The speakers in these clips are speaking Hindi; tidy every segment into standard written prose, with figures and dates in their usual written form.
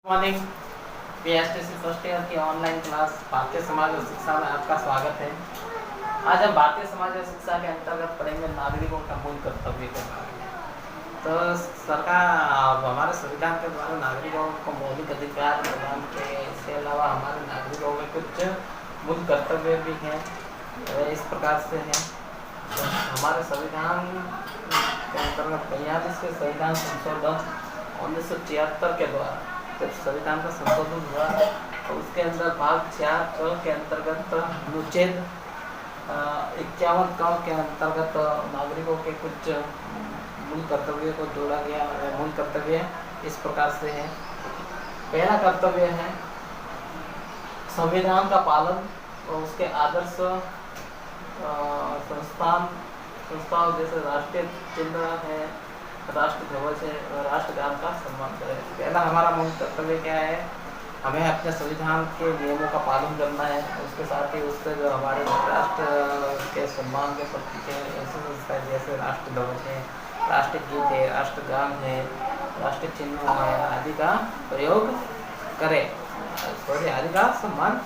मॉर्निंग। पीएसटीसी फर्स्ट ईयर की ऑनलाइन क्लास भारतीय समाज और शिक्षा में आपका स्वागत है। आज हम भारतीय समाज और शिक्षा के अंतर्गत पढ़ेंगे नागरिकों का मूल कर्तव्य के बारे में। तो सरकार हमारे संविधान के द्वारा नागरिकों को मौलिक अधिकार प्रदान किए। इसके अलावा हमारे नागरिकों में कुछ मूल कर्तव्य भी हैं, इस प्रकार से हैं। तो हमारे संविधान के अंतर्गत 42 के संविधान संशोधन 1976 के द्वारा जब संविधान का संशोधन हुआ तो उसके अंदर भाग 4 के अंतर्गत अनुच्छेद 51 के अंतर्गत नागरिकों के कुछ मूल कर्तव्यों को जोड़ा गया। मूल कर्तव्य इस प्रकार से है। पहला कर्तव्य है संविधान का पालन और उसके आदर्श संस्थाओं जैसे राष्ट्रीय चिन्ह है, राष्ट्र ध्वज है और राष्ट्रगान का सम्मान करें। पहला हमारा मूल कर्तव्य क्या है? हमें अपने संविधान के नियमों का पालन करना है। उसके साथ ही उससे जो हमारे राष्ट्र के सम्मान के प्रतीक है ऐसे संस्थाएं जैसे राष्ट्र ध्वज है, राष्ट्रीय गीत है, राष्ट्रगान है, राष्ट्रीय चिन्ह है आदि का प्रयोग करें, आदि का सम्मान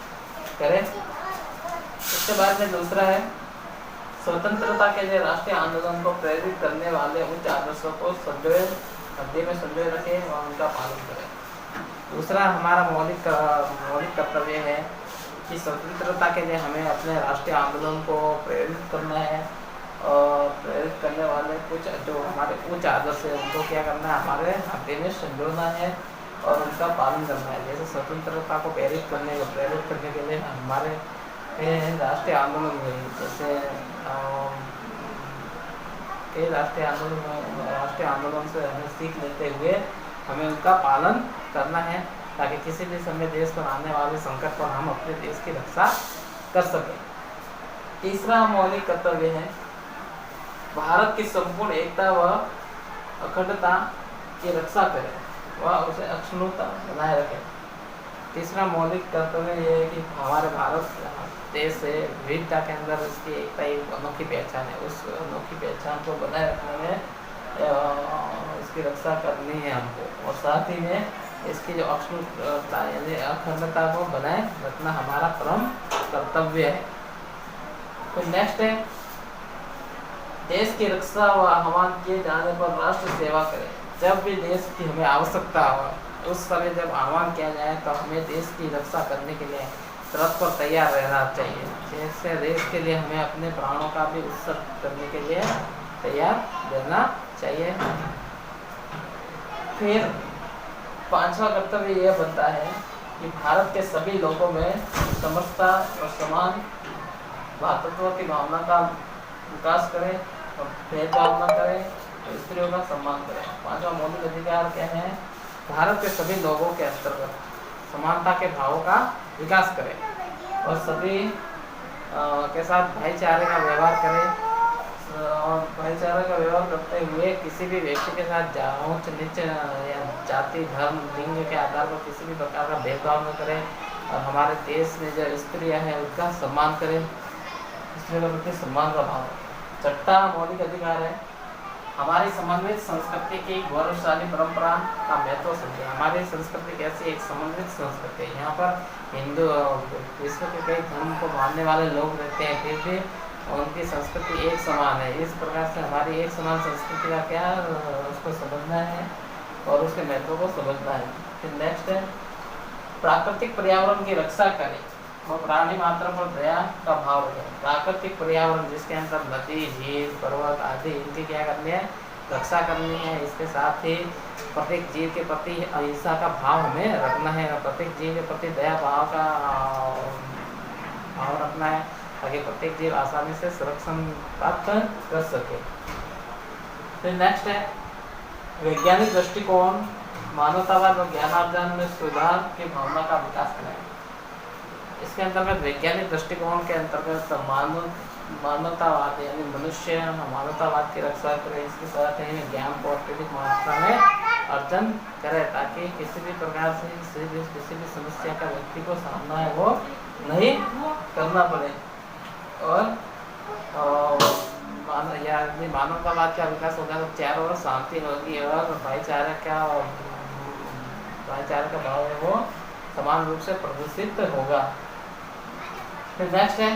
करें। इसके बाद में दूसरा है स्वतंत्रता के लिए राष्ट्रीय आंदोलन को प्रेरित करने वाले उच्च आदर्शों को हृदय में संजोए रखें और उनका पालन करें। दूसरा हमारा मौलिक कर्तव्य है कि स्वतंत्रता के लिए हमें अपने राष्ट्रीय आंदोलन को प्रेरित करना है और प्रेरित करने वाले कुछ जो हमारे उच्च आदर्श है उनको क्या करना है, हमारे हृदय में संजोना है और उनका पालन करना है। जैसे स्वतंत्रता को प्रेरित करने के लिए हमारे राष्ट्रीय आंदोलन हुए, जैसे कई राष्ट्रीय आंदोलन से हमें सीख लेते हुए हमें उनका पालन करना है ताकि किसी भी समय देश पर आने वाले संकट पर हम अपने देश की रक्षा कर सकें। तीसरा मौलिक कर्तव्य है भारत की संपूर्ण एकता व अखंडता की रक्षा करें व उसे अक्षुण्णता बनाए रखें। तीसरा मौलिक कर्तव्य ये है कि हमारे भारत देश है, विविधता के अंदर इसकी एकता एक अनोखी पहचान है। उस अनोखी पहचान को बनाए रखने में इसकी रक्षा करनी है हमको और साथ ही में इसकी जो अक्षुण्णता यानी अखंडता को बनाए रखना हमारा परम कर्तव्य है। तो नेक्स्ट है देश की रक्षा व आह्वान किए जाने पर राष्ट्र सेवा करें। जब भी देश की हमें आवश्यकता हो उस समय जब आह्वान किया जाए तो हमें देश की रक्षा करने के लिए तत्पर तैयार रहना चाहिए। जैसे देश के लिए हमें अपने प्राणों का भी उत्सर्ग करने के लिए तैयार रहना चाहिए। फिर पांचवा कर्तव्य यह बनता है कि भारत के सभी लोगों में समरसता और समान भातृत्व की भावना का विकास करें और भेदभाव न करें और स्त्रियों का सम्मान करें। पांचवा मौलिक अधिकार क्या है? भारत के सभी लोगों के अंतर्गत समानता के भावों का विकास करें और सभी के साथ भाईचारे का व्यवहार करें और भाईचारे का व्यवहार करते हुए किसी भी व्यक्ति के साथ ऊंच नीच या जाति धर्म लिंग के आधार पर किसी भी प्रकार का भेदभाव न करें और हमारे देश में जो स्त्रियां हैं उनका सम्मान करें, स्त्रियों के प्रति सम्मान का भाव। छठा मौलिक अधिकार है हमारी समन्वित संस्कृति की गौरवशाली परंपरा का महत्व समझे। हमारी संस्कृति कैसी एक समन्वित संस्कृति है। यहाँ पर हिंदू विश्व के कई धर्म को मानने वाले लोग रहते हैं फिर भी उनकी संस्कृति एक समान है। इस प्रकार से हमारी एक समान संस्कृति का क्या उसको समझना है और उसके महत्व को समझना है। फिर नेक्स्ट है प्राकृतिक पर्यावरण की रक्षा करें और प्राणी मात्र पर दया का भाव रखें। प्राकृतिक पर्यावरण जिसके अंदर नदी झील पर्वत आदि इनकी क्या करनी है? रक्षा करनी है। इसके साथ ही प्रत्येक जीव के प्रति अहिंसा का भाव हमें रखना है और प्रत्येक जीव के प्रति दया भाव का भाव रखना है ताकि प्रत्येक जीव आसानी से संरक्षण प्राप्त कर सके। फिर नेक्स्ट है वैज्ञानिक दृष्टिकोण मानवतावाद और ज्ञानार्जन में सुधार की भावना का विकास करें। इसके अंतर्गत वैज्ञानिक दृष्टिकोण के अंतर्गत मानवतावाद यानी मनुष्य मानवतावाद की रक्षा करें। इसके साथ ही ज्ञान को अत्यधिक मात्रा में अर्जन करें ताकि किसी भी प्रकार से किसी भी समस्या का व्यक्ति को सामना है वो नहीं करना पड़े और मानवतावाद का विकास होगा तो चारों ओर शांति होगी और भाईचारा का भाईचारे का भाव है वो समान रूप से प्रदर्शित होगा। फिर नेक्स्ट है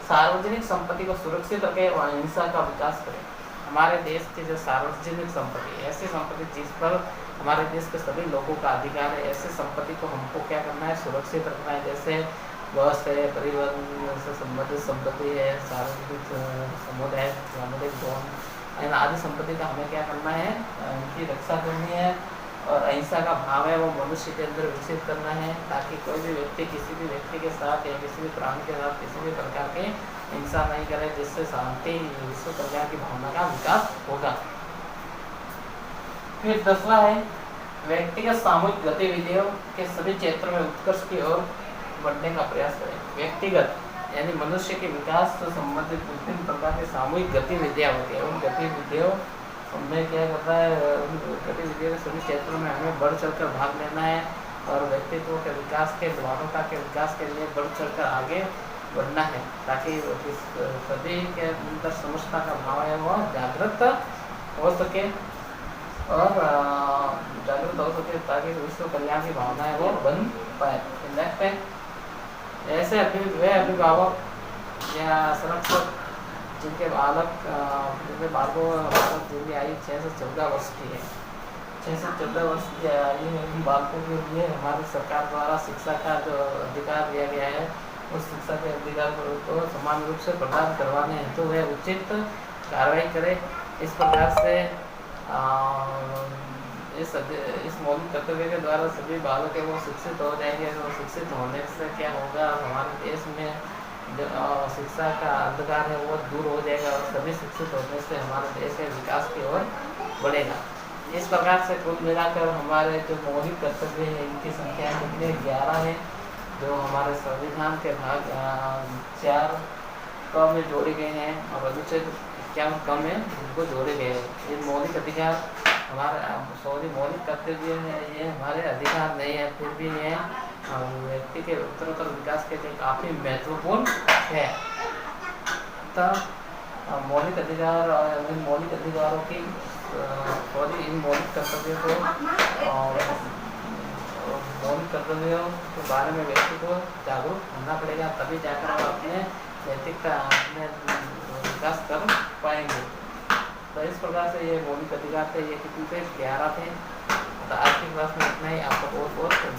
सार्वजनिक संपत्ति को सुरक्षित रखे और अहिंसा का विकास करें। हमारे देश की जो सार्वजनिक संपत्ति, ऐसी संपत्ति जिस पर हमारे देश के सभी लोगों का अधिकार है, ऐसी संपत्ति को हमको क्या करना है, सुरक्षित रखना है। जैसे बस है, परिवहन से संबंधित संपत्ति है, सार्वजनिक समुदाय, सामुदायिक भवन आदि संपत्ति का हमें क्या करना है, इनकी रक्षा करनी है। और अहिंसा का भाव है वो मनुष्य के अंदर विकसित करना है, ताकि कोई भी व्यक्ति किसी भी व्यक्ति के साथ या किसी भी प्राणी के साथ किसी भी प्रकार के हिंसा नहीं करे, जिससे शांति विश्व कल्याण की भावना का विकास होगा। फिर 10वां है व्यक्तिगत सामूहिक गतिविधियों के सभी क्षेत्रों में उत्कर्ष की ओर बढ़ने का प्रयास करें। व्यक्तिगत यानी मनुष्य के विकास से संबंधित विभिन्न प्रकार की सामूहिक गतिविधियाँ होती है, उन गतिविधियों में क्या करता है, उन गतिविधियों के सभी क्षेत्रों में हमें बढ़ चढ़ कर भाग लेना है और व्यक्तित्व के विकास के, मानवता के विकास के लिए बढ़ चढ़ कर आगे बढ़ना है, ताकि सभी के अंदर समझता का भाव है वो जागृत हो सके और जागृत हो सके, ताकि विश्व कल्याण की भावना है वो बन पाए। नेक्स्ट है ऐसे वे अभिभावक या संरक्षक जिनके बालकों जिनकी आयु 6 से 14 वर्ष की है, 6 से 14 वर्ष की आयु है, उन बालकों के लिए हमारी सरकार द्वारा शिक्षा का जो अधिकार दिया गया है, उस शिक्षा के अधिकार को समान रूप से प्रदान करवाने हेतु वह उचित कार्रवाई करे। इस प्रकार से इस मौलिक कर्तव्य के द्वारा सभी बालक है वो शिक्षित हो जाएंगे। तो शिक्षित होने से क्या होगा, हमारे देश में जो शिक्षा का अंधकार है वो दूर हो जाएगा और सभी शिक्षित होने से हमारे देश के विकास की ओर बढ़ेगा। इस प्रकार से कुल मिलाकर हमारे जो मौलिक कर्तव्य है इनकी संख्या कितने 11 है, जो हमारे संविधान के भाग 4 क में जोड़े गए हैं और अनुच्छेद 51 क में उनको जोड़े गए हैं। ये मौलिक अधिकार हमारे मौलिक कर्तव्य है, ये हमारे अधिकार नहीं है, फिर भी ये व्यक्ति के उत्तरोत्तर विकास के लिए काफ़ी महत्वपूर्ण है। तो मौलिक अधिकार और इन मौलिक अधिकारों की इन मौलिक कर्तव्यों को मौलिक कर्तव्यों के बारे में व्यक्ति को जागरूक होना पड़ेगा, तभी जाकर वो अपने नैतिकता अपने विकास कर पाएंगे। तो इस प्रकार से ये मौलिक अधिकार थे, ये कितने थे, 11 थे। तो आज की क्लास में इतना ही। आपका बहुत बहुत धन्यवाद।